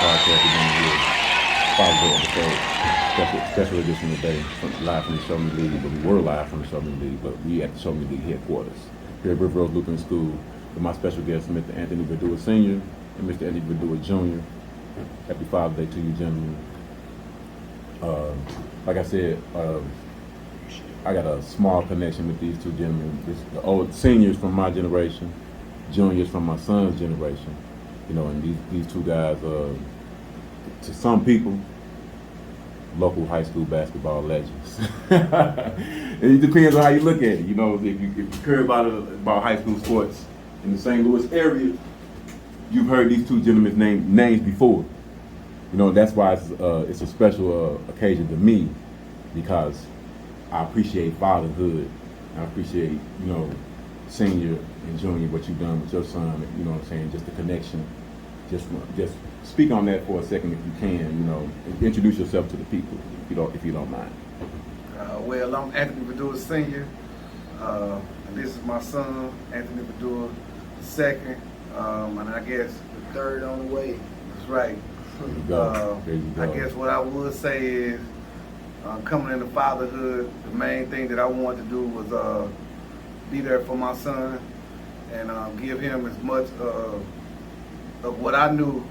podcast again here. Father's Day episode, special edition today, live from the Show Me League. But we were live from the Show Me League, but we at the Show Me League headquarters here at Virdure Lutheran School with my special guests, Mr. Anthony Virdure Sr. and Mr. Anthony Virdure Jr. Happy Father's Day to you, gentlemen. Like I said, I got a small connection with these two gentlemen. The old seniors from my generation, juniors from my son's generation. You know, and these two guys, to some people, local high school basketball legends. It depends on how you look at it. You know, if you care about high school sports in the St. Louis area, you've heard these two gentlemen's names before. You know, that's why it's a special occasion to me, because I appreciate fatherhood. I appreciate, you know, senior and junior, what you've done with your son. You know what I'm saying? Just the connection. Just speak on that for a second if you can. You know, introduce yourself to the people if you don't mind. Well, I'm Anthony Virdure Sr. And this is my son, Anthony Virdure II. And I guess the third on the way. That's right. There you go. There you go. I guess what I would say is, coming into fatherhood, the main thing that I wanted to do was be there for my son and give him as much of what I knew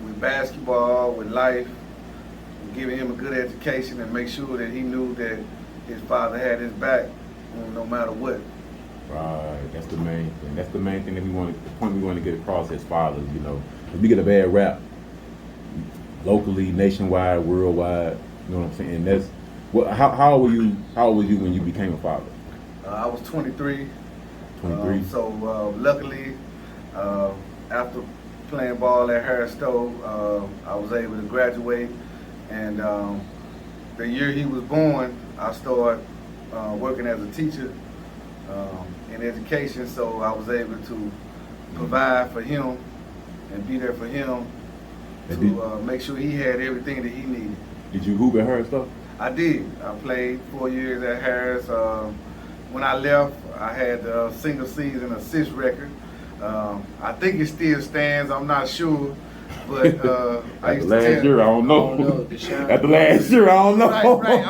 with basketball, with life, and giving him a good education and make sure that he knew that his father had his back no matter what. Right, that's the main thing. That's the main thing that the point we want to get across as fathers. You know, 'cause we get a bad rap locally, nationwide, worldwide. You know what I'm saying? And that's how old were you? How old were you when you became a father? I was 23. 23. So luckily, after playing ball at Harris Stowe, I was able to graduate. And the year he was born, I started working as a teacher in education. So I was able to provide for him and be there for him to make sure he had everything that he needed. Did you hoop at Harris Stowe? I did. I played 4 years at Harris. When I left, I had a single season assist record. I think it still stands. I'm not sure, but I used to last year, I don't know. At the last year, I don't know. Right.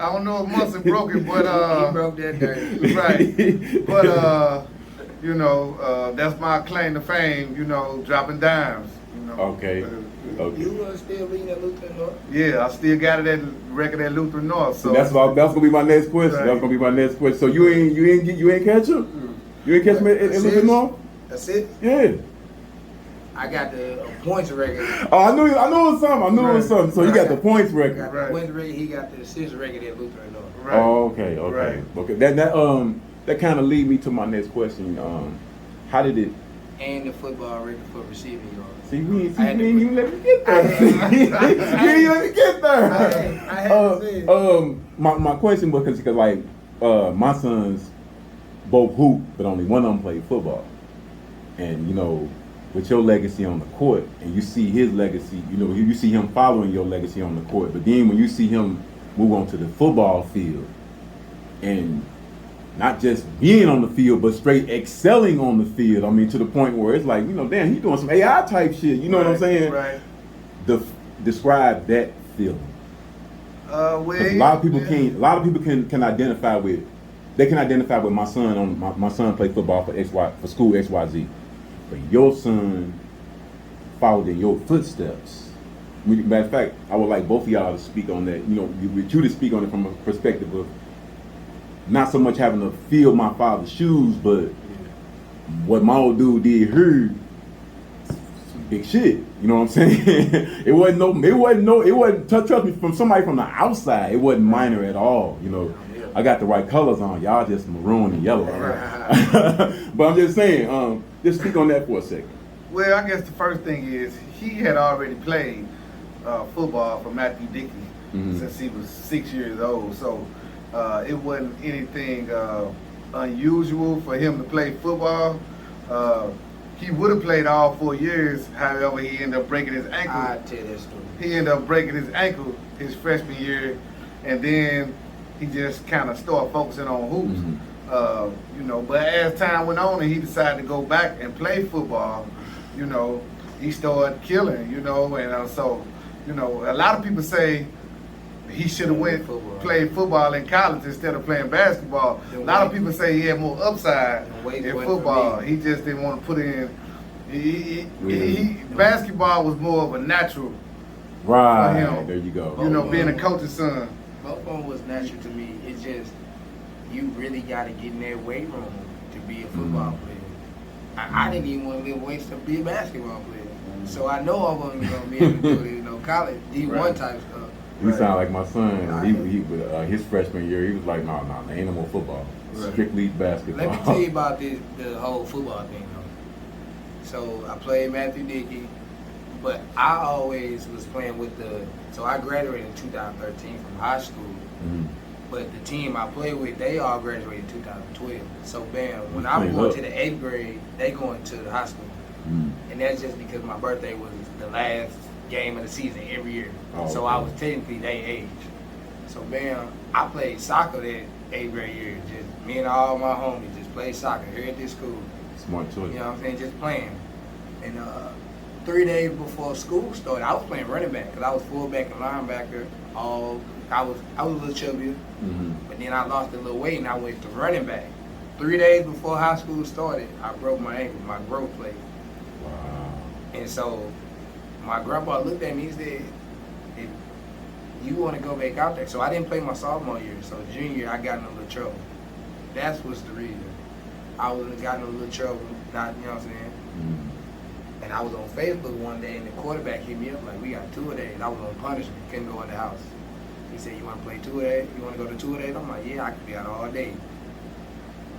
I don't know if Munson broke it, but he broke that day. Right. But you know, that's my claim to fame. You know, dropping dimes. You know. Okay. You still reading at Lutheran North? Yeah, I still got it at record at Lutheran North. So that's gonna be my next question. Right. That's gonna be my next question. So you ain't catch him? You ain't catch him at Lutheran North? That's it? Yeah. I got the points record. Oh, I knew it was something. It was something. So you got the points I record. got the points record. He got the assist record at Lutheran North. Right. Oh, okay. Right. Okay. That kind of lead me to my next question. How did it? And the football record for receiving yards. See, we ain't even let me get there. You ain't let me get there. I had to say it. My question was because like my sons both hoop, but only one of them played football. And you know, with your legacy on the court, and you see his legacy, you know, you see him following your legacy on the court. But then when you see him move on to the football field, and not just being on the field, but straight excelling on the field. I mean, to the point where it's like, you know, damn, he's doing some AI type shit. You know what I'm saying? Right. Describe that feeling. Well, A lot of people can identify with. They can identify with my son. My son played football for school XYZ, but your son followed in your footsteps. Matter of fact, I would like both of y'all to speak on that. You know, you to speak on it from a perspective of not so much having to fill my father's shoes, but what my old dude did here, some big shit. You know what I'm saying? It wasn't trust me, from somebody from the outside, it wasn't minor at all. You know, I got the right colors on. Y'all just maroon and yellow. But I'm just saying, just speak on that for a second. Well, I guess the first thing is he had already played football for Matthew Dickey since he was 6 years old. So it wasn't anything unusual for him to play football. He would have played all 4 years. However, he ended up breaking his ankle. I'll tell that story. He ended up breaking his ankle his freshman year, and then he just kind of started focusing on hoops. You know, but as time went on and he decided to go back and play football, you know, he started killing, you know, and so, you know, a lot of people say he should have played football in college instead of playing basketball. A lot of people say he had more upside in football. He just didn't want to put in. Basketball was more of a natural. Right. For him. There you go. You know, being a coach's son. Both of them was natural to me. It's just you really got to get in that weight room to be a football player. I didn't even want to live weights to be a basketball player. So I know I wasn't going to be able to do it, you know, college, D1 type stuff. You sound like my son. His freshman year, he was like, no, ain't no more football. Strictly basketball. Let me tell you about the whole football thing, though. So I played Matthew Dickey, but I always was playing with so I graduated in 2013 from high school. Mm-hmm. But the team I played with, they all graduated in 2012. So bam, when I'm going to the 8th grade, they going to the high school. Mm-hmm. And that's just because my birthday was the last game of the season every year. So I was technically their age. So bam, I played soccer that 8th grade year. Just me and all my homies just played soccer here at this school. Smart choice. You know what I'm saying? Just playing. And 3 days before school started, I was playing running back because I was fullback and linebacker. I was a little chubbier, but then I lost a little weight and I went to running back. 3 days before high school started, I broke my ankle, my growth plate. Wow. And so my grandpa looked at me and said, if you want to go back out there. So I didn't play my sophomore year. So junior year, I got in a little trouble. That's what's the reason. I was got in a little trouble, not, you know what I'm saying? And I was on Facebook one day and the quarterback hit me up like, we got 2 days. I was on punishment, couldn't go in the house. He said, you want to play 2 days? You want to go to 2 days? I'm like, yeah, I could be out all day.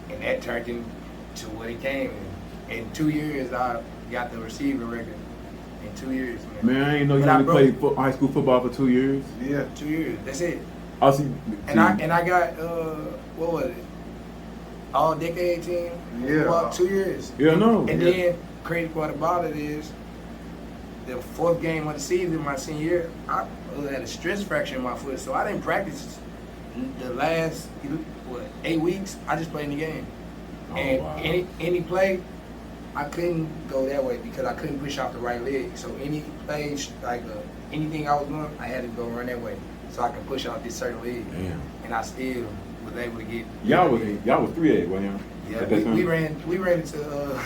And that turned into what it came. In 2 years, I got the receiving record. In 2 years, man. Man, I ain't know you only played high school football for 2 years. Yeah, 2 years. That's it. I see. And I got what was it? All decade team. Yeah. For 2 years. Yeah, no. And then crazy part about it is the 4th game of the season, my senior year, I had a stress fracture in my foot, so I didn't practice the last 8 weeks. I just played in the game. And wow. any play, I couldn't go that way because I couldn't push off the right leg. So any play, like anything I was doing, I had to go run that way so I can push off this certain leg. Damn. And I still was able to get. Y'all was 3A, wasn't y'all? Yeah, we ran into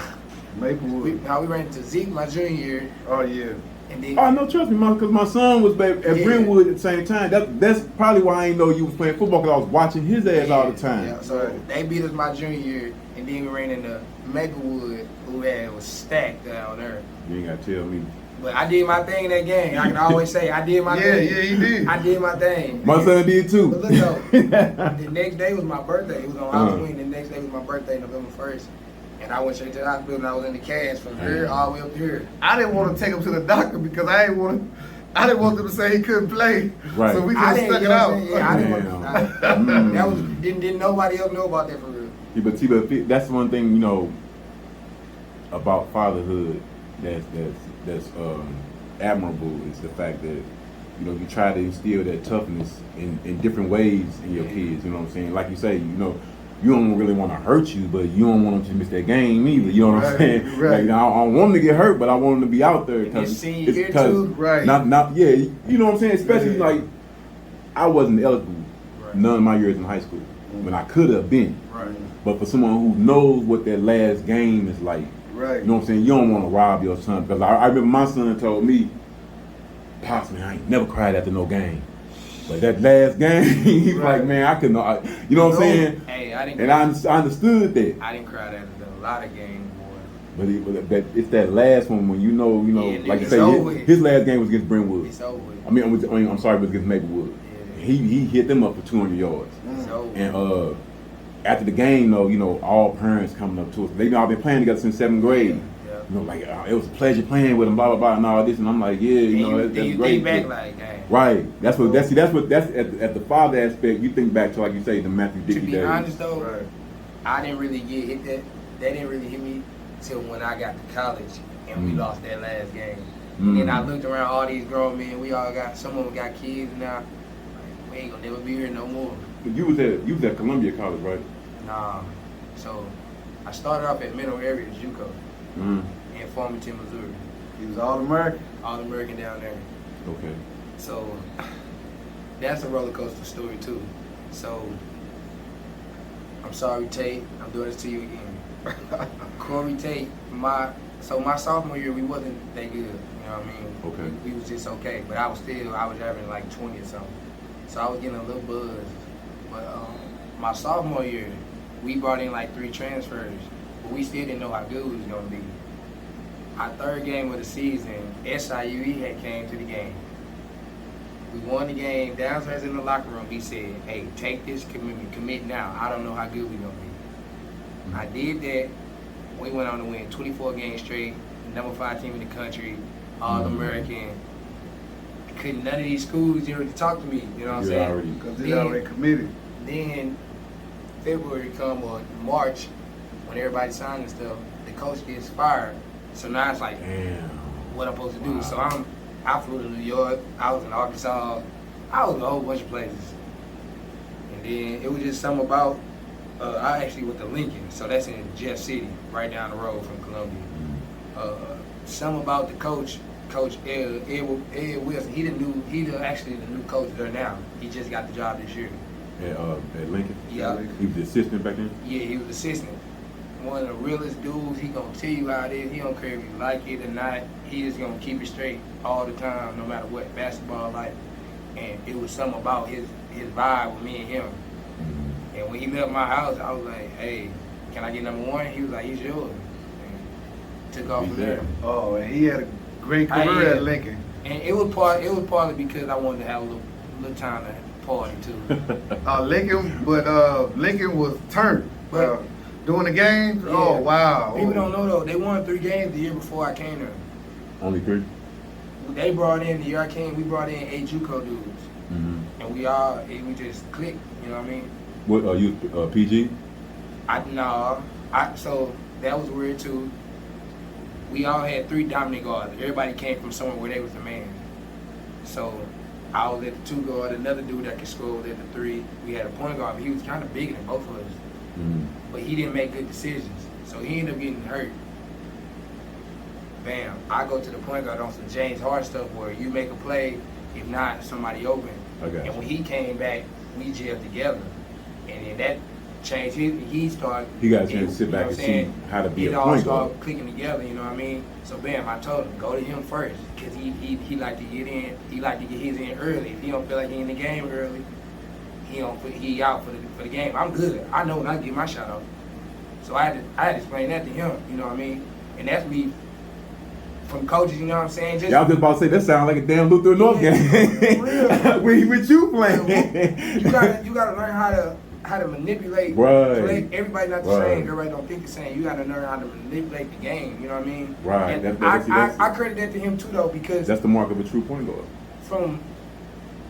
Maplewood. we ran into Zeke my junior year. Oh yeah. And then, Oh no, trust me, because my son was at Brentwood at the same time. That's probably why I didn't know you was playing football, because I was watching his ass all the time. Yeah, so they beat us my junior year, and then we ran into Maplewood, who was stacked down there. You ain't gotta tell me. But I did my thing in that game. I can always say I did my thing. Yeah, he did. I did my thing. My son did too. But look though, the next day was my birthday. It was on Halloween. The next day was my birthday, November 1st. And I went straight to the hospital and I was in the cast from here all the way up here. I didn't want to take him to the doctor because I didn't want them to say he couldn't play. Right. So we just stuck it out. Yeah, I didn't that was didn't nobody else know about that for real. Yeah, but that's one thing, about fatherhood that's admirable, is the fact that you try to instill that toughness in different ways in your kids. You know what I'm saying? Like you say, you don't really want to hurt you, but you don't want them to miss that game either. You know what I'm saying? Right. Like, I don't want them to get hurt, but I want them to be out there because Right. Not yeah. You know what I'm saying? Especially like I wasn't eligible none of my years in high school when I could have been. Right. But for someone who knows what that last game is like, Right. you know what I'm saying? You don't want to rob your son, because I remember my son told me, "Pops, man, I ain't never cried after no game." But that last game, he's like, man, I couldn't. You know what I'm saying? Hey, I didn't. And I understood that. I didn't cry after a lot of games, boy. But it's that last one when Yeah, like you it's say, over. his last game was against Brentwood. It's over. I'm sorry, it was against Maplewood. Yeah. He hit them up for 200 yards. It's over. And after the game, though, all parents coming up to us. They've all been playing together since 7th grade. Yeah. Like it was a pleasure playing with them, blah blah blah, and all this. And I'm like, yeah, that's you great. think back like, dang. Right. That's at the father aspect. You think back to, like you say, the Matthew Dickey To be days. honest though, Right. I didn't really get hit that. They didn't really hit me till when I got to college and we lost that last game. And then I looked around all these grown men. We all some of them got kids now. Like, we ain't gonna never be here no more. But you was at Columbia College, right? Nah. So I started off at Middle Area JUCO in Farmington, Missouri. He was All-American. All-American down there. Okay. So that's a roller coaster story too. So I'm sorry, Tate. I'm doing this to you again. Corey Tate, my sophomore year we wasn't that good. You know what I mean? Okay. We was just okay, but I was having like 20 or something. So I was getting a little buzz. But my sophomore year, we brought in like 3 transfers, but we still didn't know how good we was gonna be. Our third game of the season, SIU had came to the game. We won the game. Downstairs in the locker room, he said, "Hey, take this commitment. Commit now. I don't know how good we gonna be." I did that. We went on to win 24 games straight. Number 5 team in the country, All-American. Couldn't none of these schools, talk to me. You know what I'm saying? Because they already committed. Then February come or March, when everybody signed and stuff, the coach gets fired. So now it's like, Damn. what I'm supposed to do? So I flew to New York. I was in Arkansas. I was in a whole bunch of places. And then it was just something about, I actually went to Lincoln. So that's in Jeff City, right down the road from Columbia. Something about the coach, Coach Ed Wilson. He's actually the new coach there now. He just got the job this year. At Lincoln? Yeah. He was the assistant back then? Yeah, he was assistant. One of the realest dudes. He gonna tell you how it is. He don't care if you like it or not. He just gonna keep it straight all the time, no matter what. Basketball life. And it was something about his vibe with me and him. And when he left my house, I was like, "Hey, can I get number 1?" He was like, "He's yours." And took off from there. Oh, and he had a great career at Lincoln. And it was partly because I wanted to have a little time to party too. Lincoln was turned. Doing the games? Yeah. Oh, wow. People don't know though. They won 3 games the year before I came there. Only 3? They brought in, the year I came, we brought in 8 JUCO dudes. And we just clicked, you know what I mean? What, you PG? So that was weird too. We all had 3 dominant guards. Everybody came from somewhere where they was the man. So I was at the 2 guard, another dude that could score was at the 3. We had a point guard, but he was kind of bigger than both of us. But he didn't make good decisions. So he ended up getting hurt. Bam. I go to the point guard on some James Hart stuff where you make a play, if not, somebody open. Okay. And when he came back, we gelled together. And then that changed. He started. He got a chance to sit back and see how to be a point guard. It all started guard. clicking together, you know what I mean? So bam, I told him, go to him first. Because he like to get in. He like to get his in early. If he don't feel like he in the game early, he out for the game. I'm good. I know when I get my shot off. So I had to explain that to him, you know what I mean? And that's me from coaches, you know what I'm saying? Y'all just about to say that sound like a damn Luther North game. with you playing. You gotta learn how to manipulate. Right. Everybody not the same. Everybody don't think the same. You gotta learn how to manipulate the game. You know what I mean? Right. And I credit that to him too, though, because that's the mark of a true point guard. From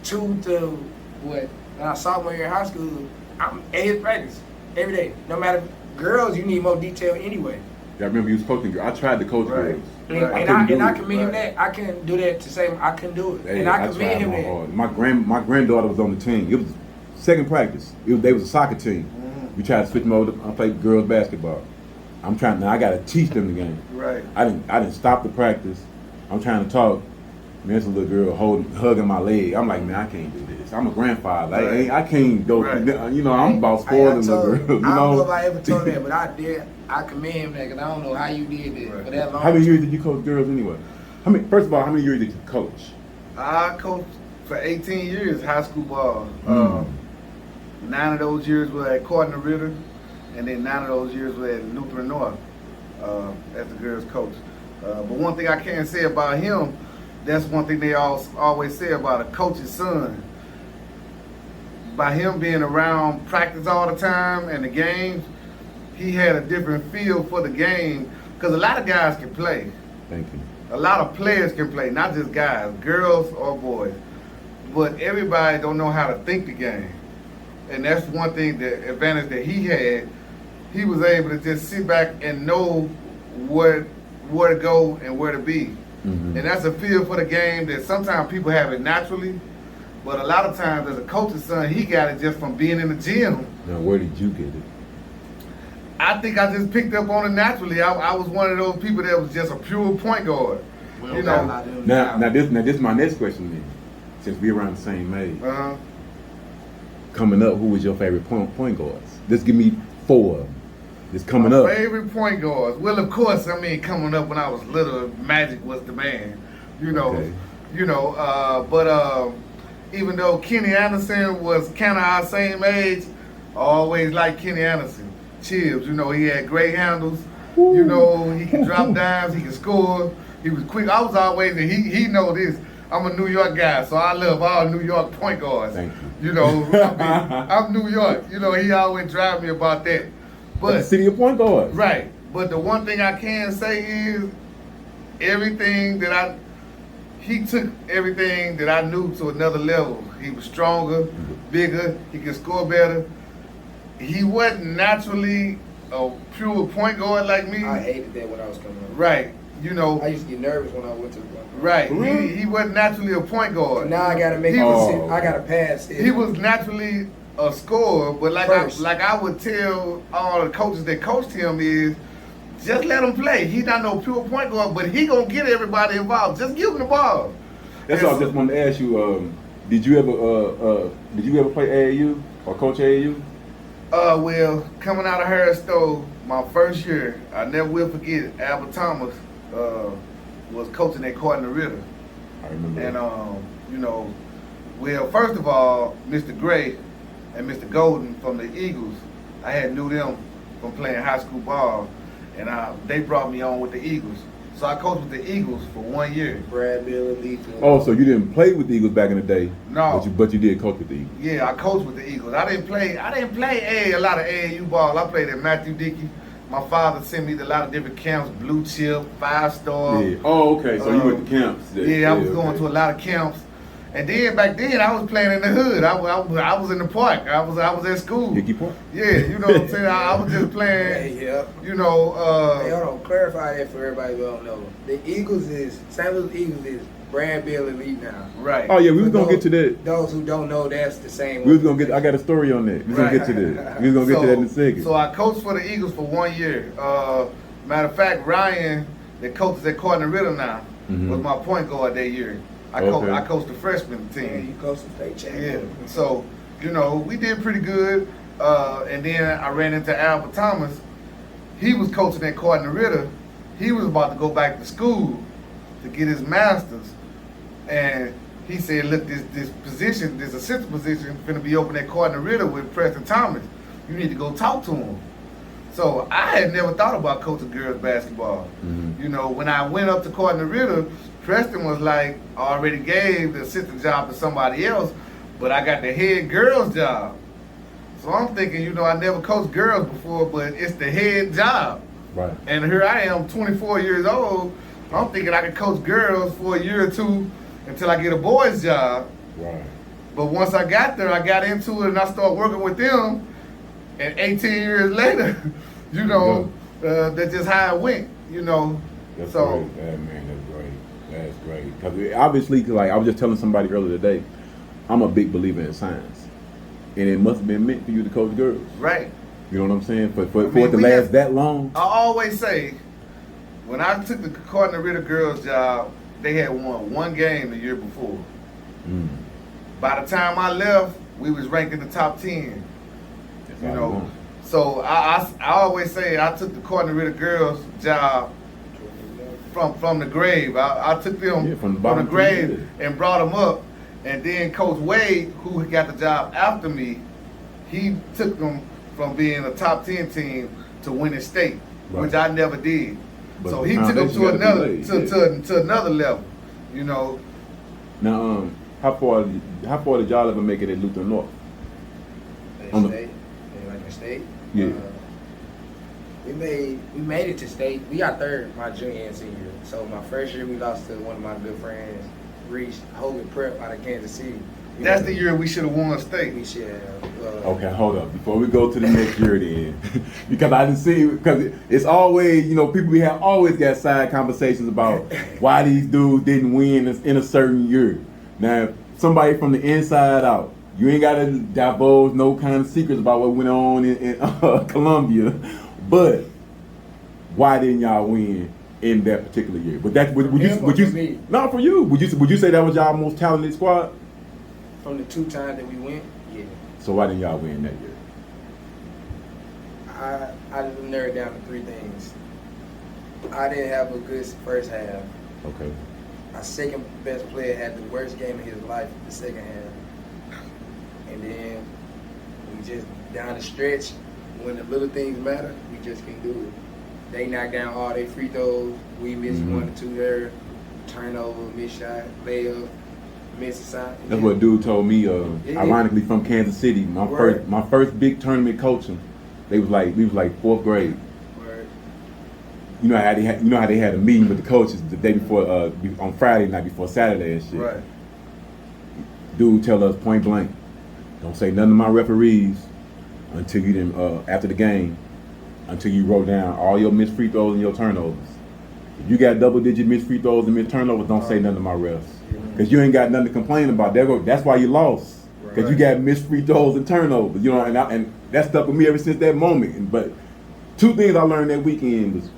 2 to when I sophomore year in high school, I'm at his practice every day. No matter girls, you need more detail anyway. I remember you was coaching girls. I tried to coach girls. And I commend him that. I couldn't do that to say I couldn't do it. Hey, and I commend him that. My granddaughter was on the team. It was second practice. They was a soccer team. We tried to switch them over to play girls basketball. I gotta teach them the game. Right. I didn't stop the practice. I'm trying to talk. Man, there's a little girl hugging my leg. I'm like, man, I can't do this. I'm a grandfather. Right. I can't go. Right. I'm about spoiling little girls. I don't know if I ever told that, but I did. I commend him that because I don't know how you did that for that long. How many years did you coach girls anyway? First of all, how many years did you coach? I coached for 18 years high school ball. 9 of those years were at Cardinal Virdure, and then 9 of those years were at Lutheran North as the girls coach. But one thing I can say about him, that's one thing they always say about a coach's son. By him being around practice all the time and the games, he had a different feel for the game because a lot of guys can play. Thank you. A lot of players can play, not just guys, girls or boys. But everybody don't know how to think the game. And that's one thing, the advantage that he had. He was able to just sit back and know where to go and where to be. And that's a feel for the game that sometimes people have it naturally, but a lot of times as a coach's son, he got it just from being in the gym. Now, where did you get it? I think I just picked up on it naturally. I was one of those people that was just a pure point guard. We You don't know, got a lot of them Now this is my next question then. Since we around the same age, coming up, who was your favorite point guards? Just give me 4 of them. Just coming My up. favorite point guards. Well, of course, I mean, coming up when I was little, Magic was the man. You know, Okay. but even though Kenny Anderson was kind of our same age, I always liked Kenny Anderson. Chibbs, you know, he had great handles. You know, he could drop dimes, he could score. He was quick. I was always, and he know this. I'm a New York guy, so I love all New York point guards. Thank you. You know, I mean, I'm New York. You know, he always drive me about that. But the But city of point guards. right. But the one thing I can say is everything that he took everything that I knew to another level. He was stronger, bigger, he could score better. He wasn't naturally a pure point guard like me. I hated that when I was coming up. Right. You know, I used to get nervous when I went to the point. right. For real? He wasn't naturally a point guard. Now I gotta make He it. was- I gotta pass it. He was naturally a scorer, but First. I would tell all the coaches that coached him is just let him play. He not no pure point guard, but he gonna get everybody involved. Just give him the ball. That's And all I just wanted to ask you. Did you ever play AAU or coach AAU? Well, coming out of Harris Stowe, my first year, I never will forget. Albert Thomas was coaching at Cardinal Ritter, I remember. and that. you know, well, first of all, Mr. Gray and Mr. Golden from the Eagles, I had knew them from playing high school ball, and they brought me on with the Eagles. So I coached with the Eagles for 1 year. Brad Bill Elite. Oh, so you didn't play with the Eagles back in the day? No. But you did coach with the Eagles. Yeah, I coached with the Eagles. I didn't play a lot of AAU ball. I played at Matthew Dickey. My father sent me to a lot of different camps, Blue Chip, 5-star. Yeah. Oh, okay. So you went to camps. Yeah, I was going to a lot of camps. And then back then I was playing in the hood. I was in the park. I was at school. Dickey Park. Yeah, you know what I'm saying? I was just playing, Yeah. you know, Hey, hold on. Clarify that for everybody who don't know. The Eagles St. Louis Eagles is Brad Bill Elite now. right. Oh yeah, we was For gonna get to that. Those who don't know, that's the same. We was gonna get. I got a story on that. We was gonna get to that. We was gonna get to that in a second. So I coached for the Eagles for 1 year. Matter of fact, Ryan, that coaches at Cardinal Ritter now, was my point guard that year. I coached the freshman Yeah, team. you coached the state champion. Yeah. So, you know, we did pretty good. And then I ran into Albert Thomas. He was coaching at Cardinal Ritter. He was about to go back to school to get his master's. And he said, look, this position, this assistant position, finna be open at Cardinal Ritter with Preston Thomas. You need to go talk to him. So I had never thought about coaching girls basketball. Mhm. You know, when I went up to Cardinal Ritter, Preston was like, already gave the assistant job to somebody else, but I got the head girls job. So I'm thinking, you know, I never coached girls before, but it's the head job. Right. And here I am, 24 years old. I'm thinking I could coach girls for a year or two until I get a boys job. Right. But once I got there, I got into it and I started working with them. And 18 years later, you know, that's just how it went, you know. That's So, great. Yeah, man, that's great. That's great. Because obviously, like I was just telling somebody earlier today, I'm a big believer in science, and it must have been meant for you to coach girls. right. You know what I'm saying? For I it mean, to we last had- that long. I always say, when I took the Cardinal Ritter girls job, they had won 1 game the year before. Mm. By the time I left, we was ranked in the top 10. That's You all I know, want. so I always say I took the Cardinal Ritter girls job from the grave. I took them Yeah, from the from bottom the to the grave head. and brought them up. And then Coach Wade, who got the job after me, he took them from being a top 10 team to winning state, which Right. I never did. But So the he took them foundation to gotta be another laid, to another level, you know. Now, how far did y'all ever make it at Luther North? On the- State, like the state. Yeah. We made it to state. We got third my junior and senior. So my first year we lost to one of my good friends, Reese Hogan Prep out of Kansas City. That's the year we should have won state. we should have. Okay, hold up. Before we go to the next year then, because I didn't see, because it's always, you know, people we have always got side conversations about why these dudes didn't win in a certain year. Now, somebody from the inside out, you ain't got to divulge no kind of secrets about what went on in Columbia, but why didn't y'all win in that particular year. But that would you him or would you for me? not for you? Would you say that was y'all most talented squad? From the 2 times that we went, yeah. So why didn't y'all win that year? I narrowed down to 3 things. I didn't have a good first half. Okay. Our second best player had the worst game of his life the second half. And then we just down the stretch, when the little things matter, we just can't do it. They knocked down all their free throws. We missed 1 or 2 there. Turnover, missed shot, layup, missed a shot. That's what dude told me. Ironically, from Kansas City, my first big tournament coaching, we was like 4th grade. Word. You know how they had a meeting with the coaches the day before on Friday night before Saturday and shit. Right. Dude tell us point blank, don't say nothing to my referees until you didn't after the game, until you wrote down all your missed free throws and your turnovers. If you got double-digit missed free throws and missed turnovers, don't say nothing to my refs, because you ain't got nothing to complain about. That's why you lost, because you got missed free throws and turnovers. You know, and that stuck with me ever since that moment. But 2 things I learned that weekend was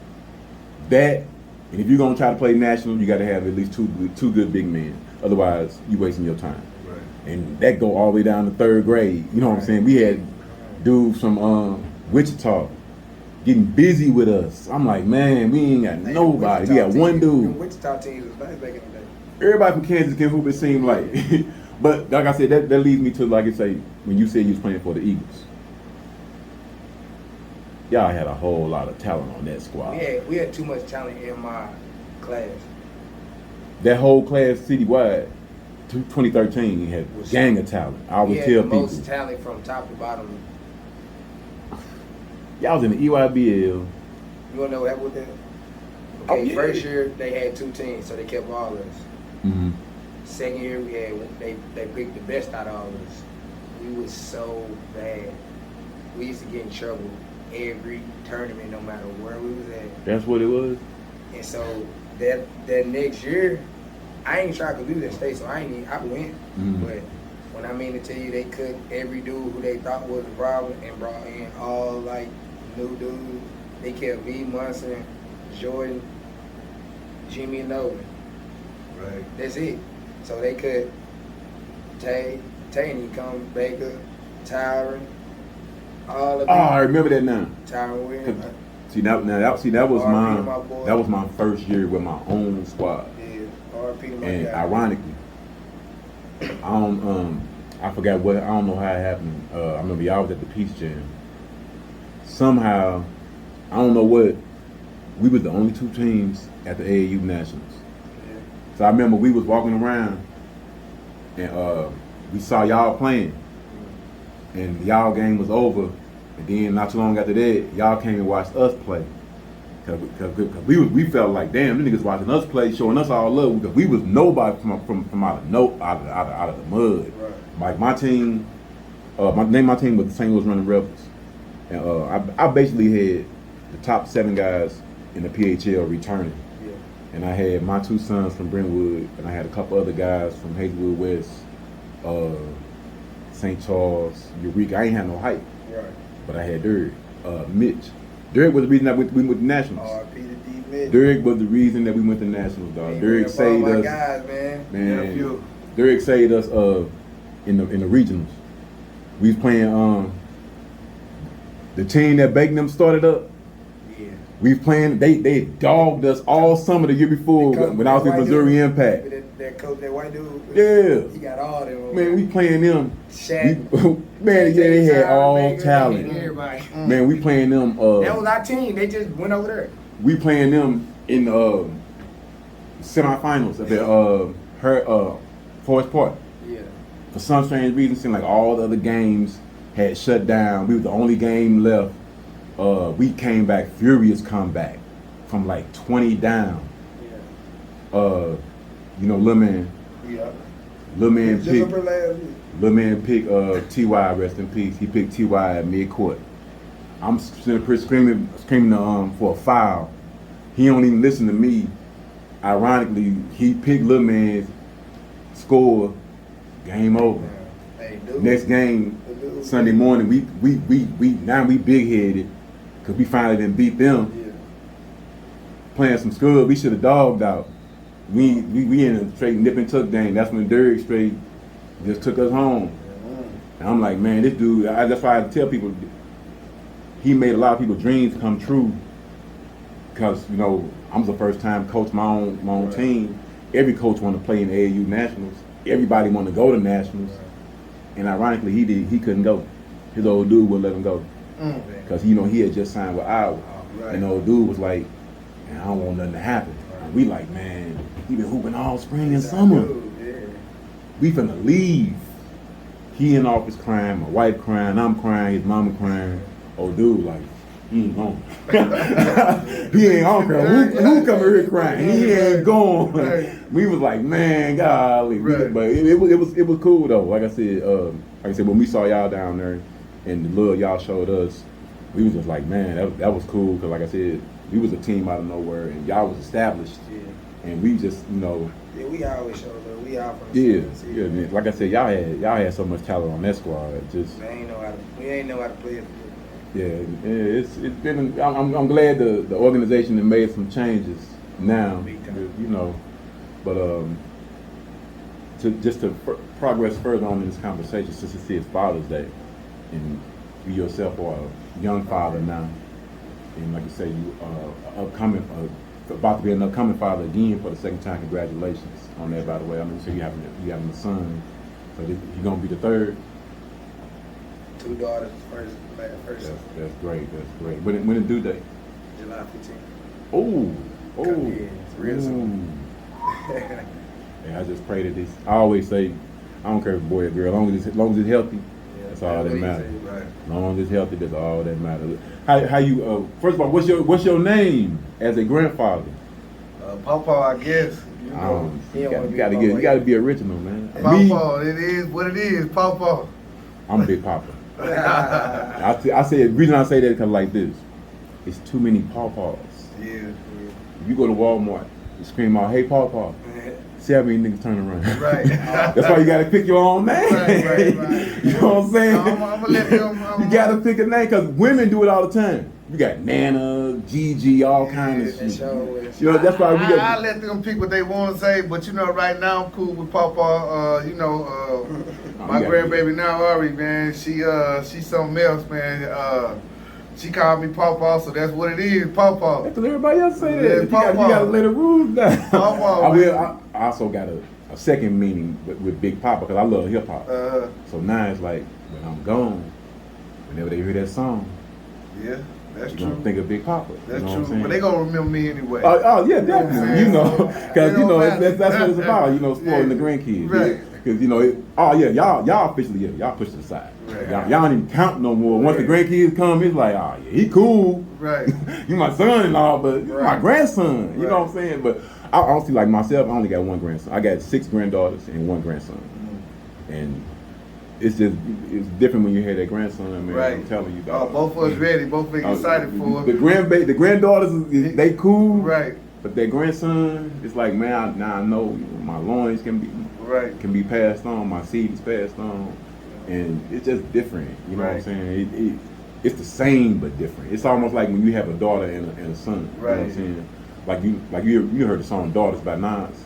that, and if you're gonna try to play national, you got to have at least two good big men. Otherwise, you wasting your time. Right. And that go all the way down to 3rd grade. You know what I'm saying? We had dudes from Wichita getting busy with us. I'm like, man, we ain't got nobody. We got one dude. The Wichita team was nice back in the day. Everybody from Kansas can hoop, it seemed like. But like I said, that leads me to, like I say, when you said you was playing for the Eagles, y'all had a whole lot of talent on that squad. We had too much talent in my class. That whole class citywide, 2013, had a gang of talent. I always We tell had the people, most talent from top to bottom. y'all was in the EYBL. You wanna know what happened with that? Oh, Okay, yeah. first year they had 2 teams, so they kept all of us. Mm-hmm. Second year we had they picked the best out of all of us. We was so bad. We used to get in trouble every tournament, no matter where we was at. That's what it was. And so that next year, I ain't trying to lose that state, so I went. Mhm. But when I mean to tell you, they cut every dude who they thought was a problem and brought in all like new dudes. They kept V. Munson, Jordan, Jimmy, and Nolan. Right. That's it. So they cut Taney, come Baker, Tyron, all of them. Oh, I remember that now. Tyron Williams. That was R.I.P. to my boy. that was my first year with my own squad. Yeah, R.P. to my And guy. ironically, I forgot what, I don't know how it happened. I remember y'all was at the Peace Jam. Somehow, I don't know what, we was the only 2 teams at the AAU Nationals. Yeah. So I remember we was walking around and we saw y'all playing, and y'all game was over, and then not too long after that, y'all came and watched us play. Cause we felt like, damn, them niggas watching us play, showing us all love, because we was nobody from out of the mud. Right. Like my team, my team was the St. Louis Running Rebels, and I basically had the top 7 guys in the PHL returning. Yeah. And I had my 2 sons from Brentwood, and I had a couple other guys from Hazelwood West, St. Charles, Eureka. I ain't had no height, Right. but I had Derek, Mitch. Derek was the reason that we went to Nationals. R.P. to D. Mitch. Derek was the reason that we went to Nationals, dog. Hey, Derek man, saved my us. guys, man. Man, Derek saved us in the regionals. We was playing the team that Bacon them started up. Yeah. We was playing. They dogged us all summer the year before when I was with Missouri Impact. That coach, that white dude. Yeah. He got all them. Man, we playing them. Shaq. Man, yeah, they had all Baker, talent. Everybody. Man, we playing them. That was our team. They just went over there. We playing them in semifinals at the Forest Park. Yeah. For some strange reason, it seemed like all the other games had shut down. We were the only game left. We came back, furious comeback from like 20 down. Yeah. Lil man Yeah. picked T.Y. rest in peace. He picked T.Y. at mid-court. I'm screaming for a foul. He don't even listen to me. Ironically, he picked Lil Man, score, game over. Hey, dude. Next game, Sunday morning, we big headed because we finally didn't beat them. Yeah. playing some scrub. We should have dogged out. We in a straight nip and tuck game. That's when Derek straight just took us home. And I'm like, man, this dude. That's why I tell people he made a lot of people's dreams come true. Because you know, I'm the first time coach my own team. Every coach want to play in the AAU nationals. Everybody want to go to nationals. And ironically, he couldn't go. His old dude wouldn't let him go. Because you know he had just signed with Iowa. And the old dude was like, man, I don't want nothing to happen. And we like, man, he been hooping all spring and summer. We finna leave. He in office crying, my wife crying, I'm crying, his mama crying. Old dude like, he ain't going. He ain't on crying. Who come here crying? He ain't going. We was like, man, golly. But it was cool though. Like I said, when we saw y'all down there and the love y'all showed us, we was just like, man, that was cool. Cause like I said, we was a team out of nowhere and y'all was established. And we just, you know. Yeah, we always show love. We all from the man. Like I said, y'all had so much talent on that squad. Just we ain't know how to play it. Yeah, it's been. I'm glad the organization has made some changes now. You know, but to progress further on in this conversation, since it's Father's Day, and you yourself are a young father now, and like you say, you about to be an upcoming father again for the second time. Congratulations on that, by the way. I mean, so you having a son, so you're gonna be the third. 2 daughters, first. That's great. When it due date? July 15th. Oh. Yeah, it's real soon. Yeah, I just pray that this. I always say, I don't care if it's a boy or girl, as long as it's healthy. That's all that matters. Right. As long as it's healthy, that's all that matters. How you? First of all, what's your name as a grandfather? Pawpaw, I guess. You know. You gotta be original, man. Pawpaw, it is what it is. Pawpaw. I'm Big Papa. I say the reason I say that because like this, it's too many pawpaws. Yeah. If you go to Walmart, you scream out, "Hey, pawpaw!" See how many niggas turn around. Right. That's why you gotta pick your own name. Right. You know what I'm saying? I'm gonna let them. You gotta pick a name because women do it all the time. You got Nana, Gigi, all kinds of shit. You know, that's why we got. I let them pick what they want to say, but you know, right now I'm cool with Pawpaw. My grandbaby now, Ari, man, she's something else, man. She called me Pawpaw, so that's what it is, Pawpaw. Because everybody else say that. Yeah, You gotta let it rules down. Pawpaw. I also got a second meaning with Big Papa because I love hip hop. So now it's like when I'm gone, whenever they hear that song, yeah, that's you true. gonna think of Big Papa. That's you know true, but they gonna remember me anyway. Oh yeah, definitely. You know, because you know that's what it's about. You know, spoiling the grandkids. Right. Because you know, y'all officially y'all push it aside. Right. Y'all don't even count no more. Once the grandkids come, it's like, oh yeah, he cool. Right. You my son-in-law, but you my grandson. You know what I'm saying? But I honestly, like myself, I only got one grandson. I got 6 granddaughters and 1 grandson, and it's different when you hear that grandson. Man, Right. I'm telling you, dog. Both of us ready. Both of us excited for it. The granddaughters, they cool. Right. But that grandson, it's like, man, now I know my loins can be passed on, my seed is passed on, and it's just different. You know what I'm saying? It's the same but different. It's almost like when you have a daughter and a son. Right. You know what I'm saying? Like you heard the song "Daughters" by Nas.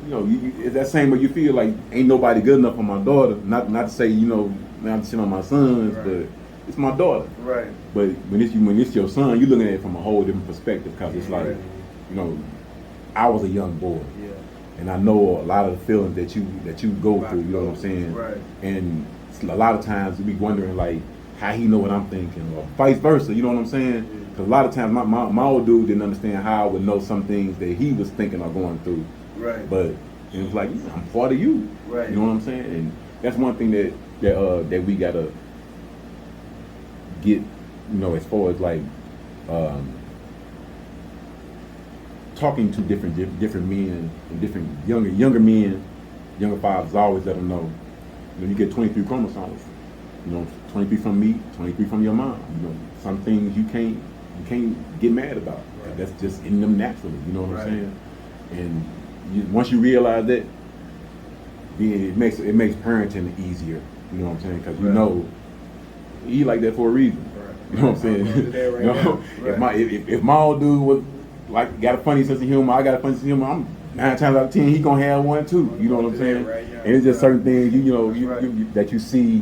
You know, it's that same way you feel like ain't nobody good enough for my daughter. Not to say not to shit on my sons, but it's my daughter. Right. But when it's your son, you're looking at it from a whole different perspective because it's like, you know, I was a young boy, and I know a lot of the feelings that you go through. You know what I'm saying? Right. And a lot of times we be wondering like how he know what I'm thinking, or vice versa. You know what I'm saying? Because a lot of times my old dude didn't understand how I would know some things that he was thinking or going through. Right. But it was like, I'm part of you. Right. You know what I'm saying? And that's one thing that we gotta get, as far as like talking to different men and different younger men, younger fathers, always let them know, you get 23 chromosomes. 23 from me, 23 from your mom. Some things you can't get mad about. Right. That's just in them naturally. You know what I'm saying? And once you realize that, then it makes parenting easier. You know what I'm saying? Because he like that for a reason. Right. You know what I'm saying? If my old dude was like got a funny sense of humor. I got a funny sense of humor. I'm 9 times out of 10, he gonna have one too. You know what I'm saying? Right, yeah. And it's just certain things Right. you that you see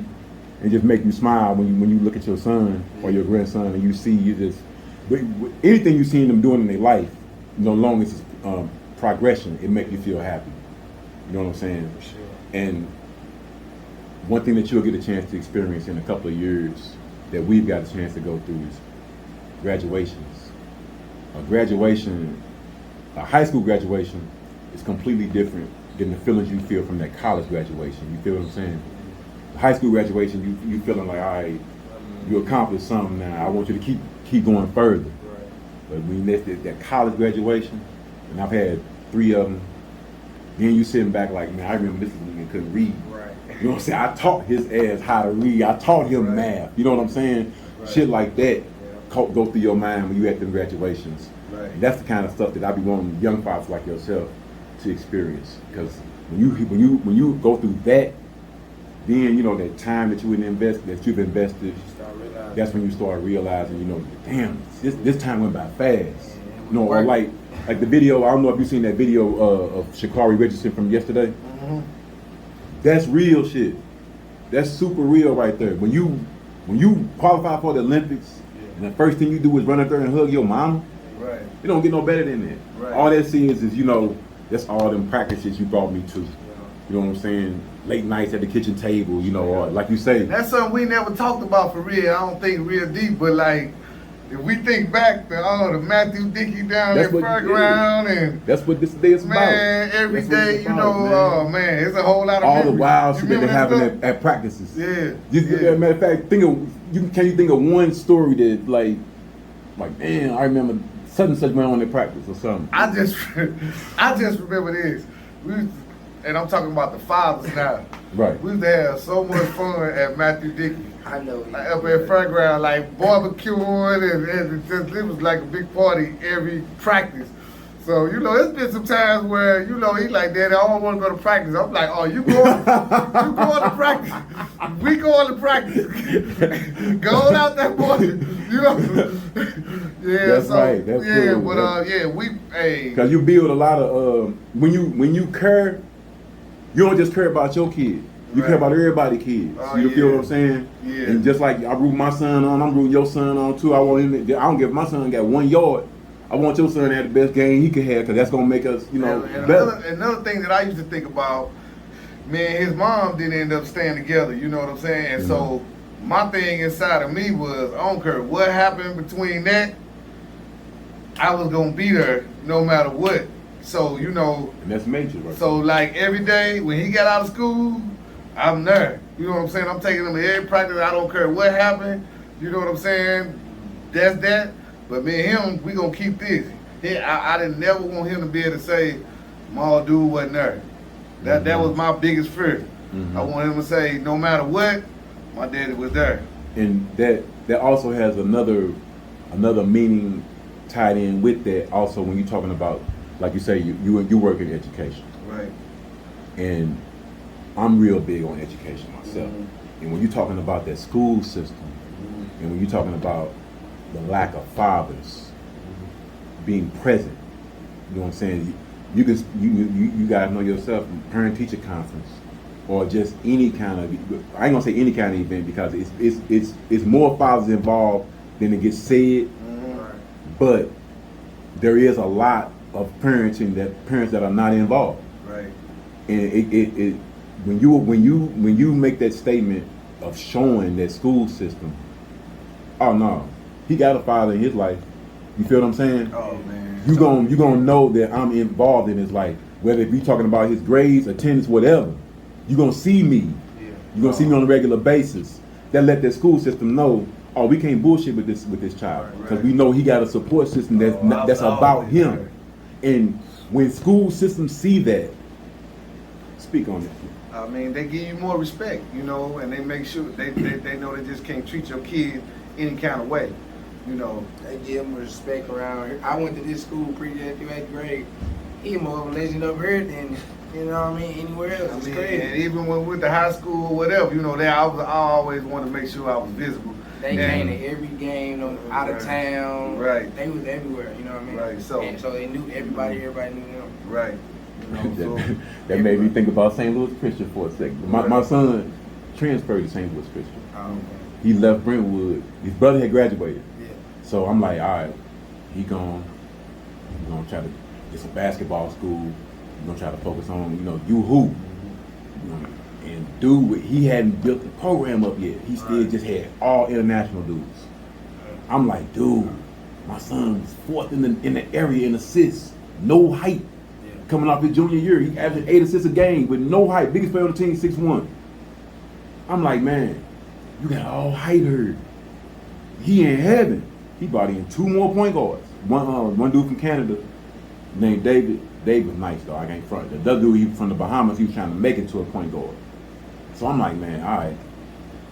and just make you smile when you look at your son or your grandson and you see but anything you see them doing in their life, long as it's progression, it make you feel happy. You know what I'm saying? For sure. And one thing that you'll get a chance to experience in a couple of years that we've got a chance to go through is graduations. A high school graduation is completely different than the feelings you feel from that college graduation. You feel what I'm saying? The high school graduation, you feeling like, all right, you accomplished something now. I want you to keep going further. Right. But when that college graduation, and I've had 3 of them, then you sitting back like, man, I remember this nigga couldn't read. Right. You know what I'm saying? I taught his ass how to read. I taught him Right. math. You know what I'm saying? Right. Shit like that Yeah. go through your mind when you at them graduations. Right. And that's the kind of stuff that I be wanting young fathers like yourself to experience. Because when you go through that, then that time that you've invested, You start realizing. that's when you start realizing, damn, this time went by fast. Or work. like the video. I don't know if you've seen that video of Sha'Carri Richardson from yesterday. Mm-hmm. That's real shit. That's super real right there. When you qualify for the Olympics, and the first thing you do is run up there and hug your mama, Right. it don't get no better than that. Right. All that sees is that's all them practices you brought me to. You know what I'm saying? Late nights at the kitchen table, or like you say. That's something we never talked about for real. I don't think real deep, but like, if we think back to the Matthew Dickey down That's in what- fairground and That's what this day is about. man, every That's what day, it's about, man. it's a whole lot of All the memories. wild You shit that they remember having that at practices. stuff? Yeah. As a matter of fact, can you think of one story that like man, I remember such and such went on in practice or something. I just remember this. And I'm talking about the fathers now. Right. We used to have so much fun at Matthew Dickey. I know. Like up at fairground, like barbecuing, and it was like a big party every practice. So it's been some times where he like, Daddy, I don't want to go to practice. I'm like, oh, you going to practice? We going to practice. Going out that morning, Yeah, That's right. That's yeah, cool. but Because you build a lot of when you care, you don't just care about your kid. You care Right. about everybody's kids. Oh, You feel yeah. what I'm saying? Yeah. And just like I root my son on, I'm rooting your son on too. I want him. I don't give my son got 1 yard. I want your son to have the best game he can have because that's gonna make us, And better. another thing that I used to think about, man, his mom didn't end up staying together, you know what I'm saying? And so my thing inside of me was, I don't care what happened between that, I was gonna be there no matter what. So, And that's major, right? so like every day when he got out of school, I'm there. You know what I'm saying? I'm taking him to every practice. I don't care what happened. You know what I'm saying? That's that. But me and him, we gonna keep this. I didn't never want him to be able to say, "Ma, dude wasn't there." That was my biggest fear. Mhm. I want him to say, no matter what, my daddy was there. And that also has another meaning tied in with that. Also, when you're talking about, like you say, you work in education, Right. and I'm real big on education myself. Mhm. And when you're talking about that school system, and when you're talking about the lack of fathers being present, you know what I'm saying? You guys know yourself, parent teacher conference, or just any kind of, I ain't gonna say any kind of event because it's more fathers involved than it gets said, but there is a lot of parents that are not involved. Right. And it when you make that statement of showing that school system, oh no, he got a father in his life. You feel what I'm saying? Oh man. You gonna know that I'm involved in his life. Whether if you talking about his grades, attendance, whatever, you gonna see me. Yeah. You gonna see me on a regular basis. That let that school system know, oh, we can't bullshit with this child because Right. we know he got a support system that's about him. And when school systems see that, speak on it. I mean, they give you more respect, and they make sure they know they just can't treat your kid any kind of way, They give him respect around here. I went to this school pre-J through 8th grade. He more of a legend over here than, anywhere else. It's crazy. And even when we went to high school or whatever, I always wanted to make sure I was visible. They came to every game, out of town. Right. They was everywhere, you know what I mean? Right. So they knew everybody knew them. Right. You know, so that made me think about St. Louis Christian for a second. My son transferred to St. Louis Christian. Oh, okay. He left Brentwood. His brother had graduated. Yeah. So I'm like, all right, he gone. He's gonna try to. It's a basketball school. He's gonna try to focus on, you hoop. And dude, he hadn't built the program up yet. He still just had all international dudes. I'm like, dude, my son was fourth in the area in assists, no height. Yeah. Coming off his junior year, he averaged 8 assists a game with no height. Biggest player on the team, 6'1". I'm like, man, you got all height here. He in heaven. He brought in 2 more point guards. One dude from Canada named David. David was nice though. I ain't front. The other dude, he from the Bahamas. He was trying to make it to a point guard. So I'm like, man, all right,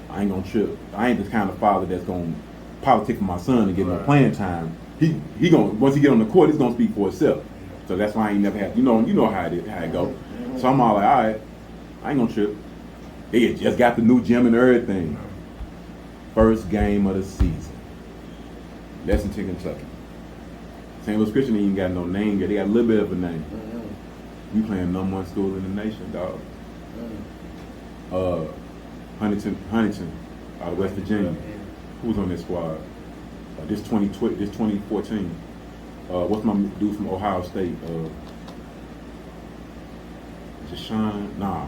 I ain't gonna trip. I ain't the kind of father that's gonna politic for my son and get no playing time. He gonna, once he get on the court, it's gonna speak for itself. So that's why I ain't never had, you know how it go. So I'm all like, all right, I ain't gonna trip. They had just got the new gym and everything. First game of the season, Lexington, Kentucky. St. Louis Christian ain't even got no name yet. They got a little bit of a name. We playing #1 school in the nation, dog. Huntington, out of West Virginia. Who's on this squad? This 2014. What's my dude from Ohio State? Deshaun? Nah.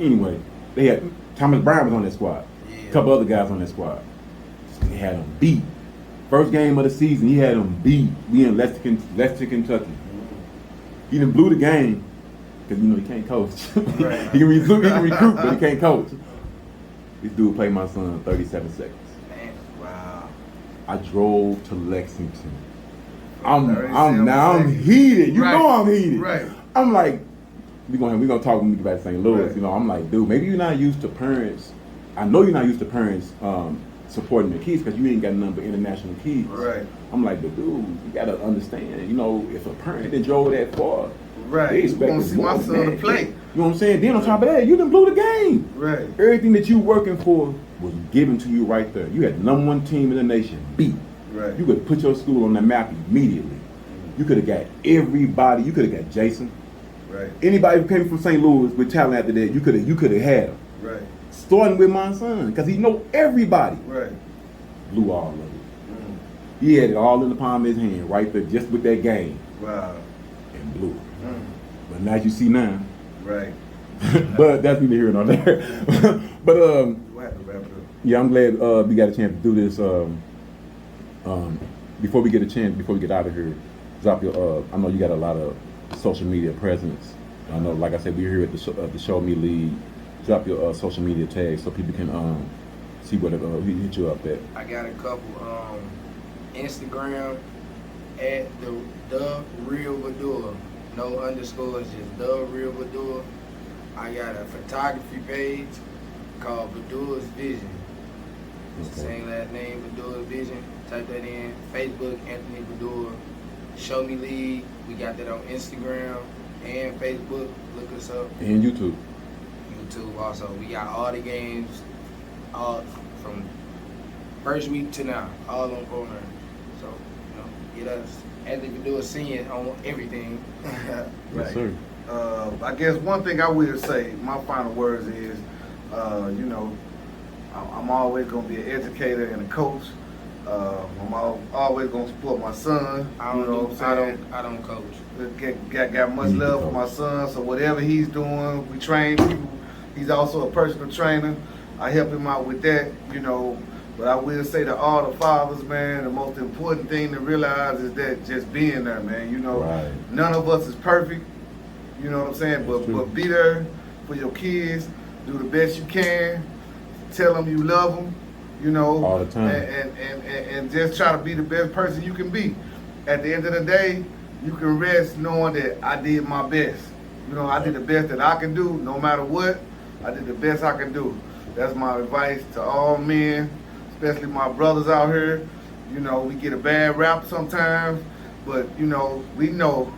Anyway, they had Thomas Brown was on that squad. A couple other guys on that squad. They had them beat. First game of the season, he had them beat. We in Lexington, Kentucky. He done blew the game because he can't coach. Right. he can recruit, but he can't coach. This dude played my son 37 seconds. Man. Wow. I drove to Lexington. I'm heated. You know I'm heated. Right. I'm like, we're gonna talk when we get back to St. Louis. Right. I'm like, dude, maybe you're not used to parents. I know you're not used to parents supporting their kids because you ain't got nothing but international kids. Right. I'm like, but dude, you gotta understand. If a parent that drove that far, Right. they You expect want to see my son to play. You know what I'm saying? Then on top of that, you done blew the game. Right. Everything that you working for was given to you right there. You had the #1 team in the nation beat. Right. You could put your school on the map immediately. You could have got everybody. You could have got Jason. Right. Anybody who came from St. Louis with talent after that, you could have had him. Right. Starting with my son, because he know everybody. Right. Blew all of it. He had it all in the palm of his hand right there, just with that game, Wow. and blew it. But now you see now. Right. But that's neither here nor there. But We'll have to wrap it up. yeah, I'm glad we got a chance to do this. Before we get out of here, drop your. I know you got a lot of social media presence. I know, like I said, we're here at the Show Me League. Drop your social media tags so people can see what hit you up at. I got a couple Instagram at the real Virdure. No underscores, just the real Virdure. I got a photography page called Virdure's Vision. It's the same last name, Virdure's Vision. Type that in. Facebook, Anthony Virdure. Show Me League. We got that on Instagram and Facebook. Look us up. And YouTube. YouTube also. We got all the games, all from first week to now, all on corner. So, get us Anthony Virdure Senior on everything. Yes, sir. I guess one thing I will say, my final words is, I'm always going to be an educator and a coach. I'm always going to support my son. I don't coach. Got much love for my son, so whatever he's doing, we train people. He's also a personal trainer. I help him out with that, But I will say to all the fathers, man, the most important thing to realize is that just being there, man. Right. None of us is perfect. You know what I'm saying? But be there for your kids. Do the best you can. Tell them you love them. All the time. And just try to be the best person you can be. At the end of the day, you can rest knowing that I did my best. I did the best that I can do, no matter what. I did the best I can do. That's my advice to all men, especially my brothers out here. We get a bad rap sometimes, but we know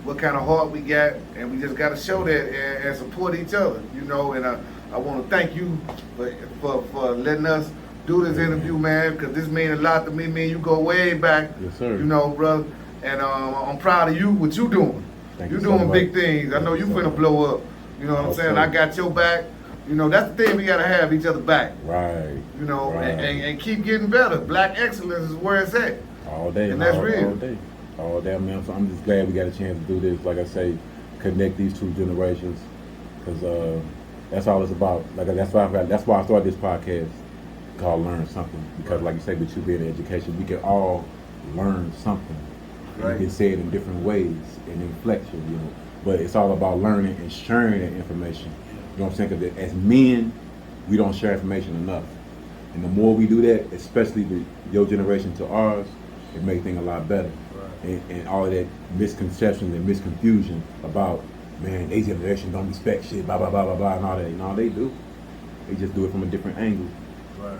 what kind of heart we got, and we just got to show that and support each other. And I want to thank you for letting us do this interview, man, because this means a lot to me. Me and you go way back. Yes, sir. You know, brother. And I'm proud of you, what you doing. Thank You you so doing much. big things. I know you Thank you so finna much. blow up. You know what I'm Oh, saying? sure. I got your back. You know, that's the thing, we gotta have each other back. Right. You know, Right. and keep getting better. Black excellence is where it's at. All day. And that's all, real. All day. All day, man. So I'm just glad we got a chance to do this. Like I say, connect these two generations, because that's all it's about. Like that's why I started this podcast called Learn Something. Because like you say, with you being in education, we can all learn something. And Right. you can say it in different ways, in inflection, you know. But it's all about learning and sharing that information. You know what I'm saying? Because as men, we don't share information enough. And the more we do that, especially your generation to ours, it makes things a lot better. Right. And all of that misconceptions and misconfusion about, man, they generation don't respect shit, blah, blah, blah, blah, blah, and all that. You know, they do. They just do it from a different angle. Right.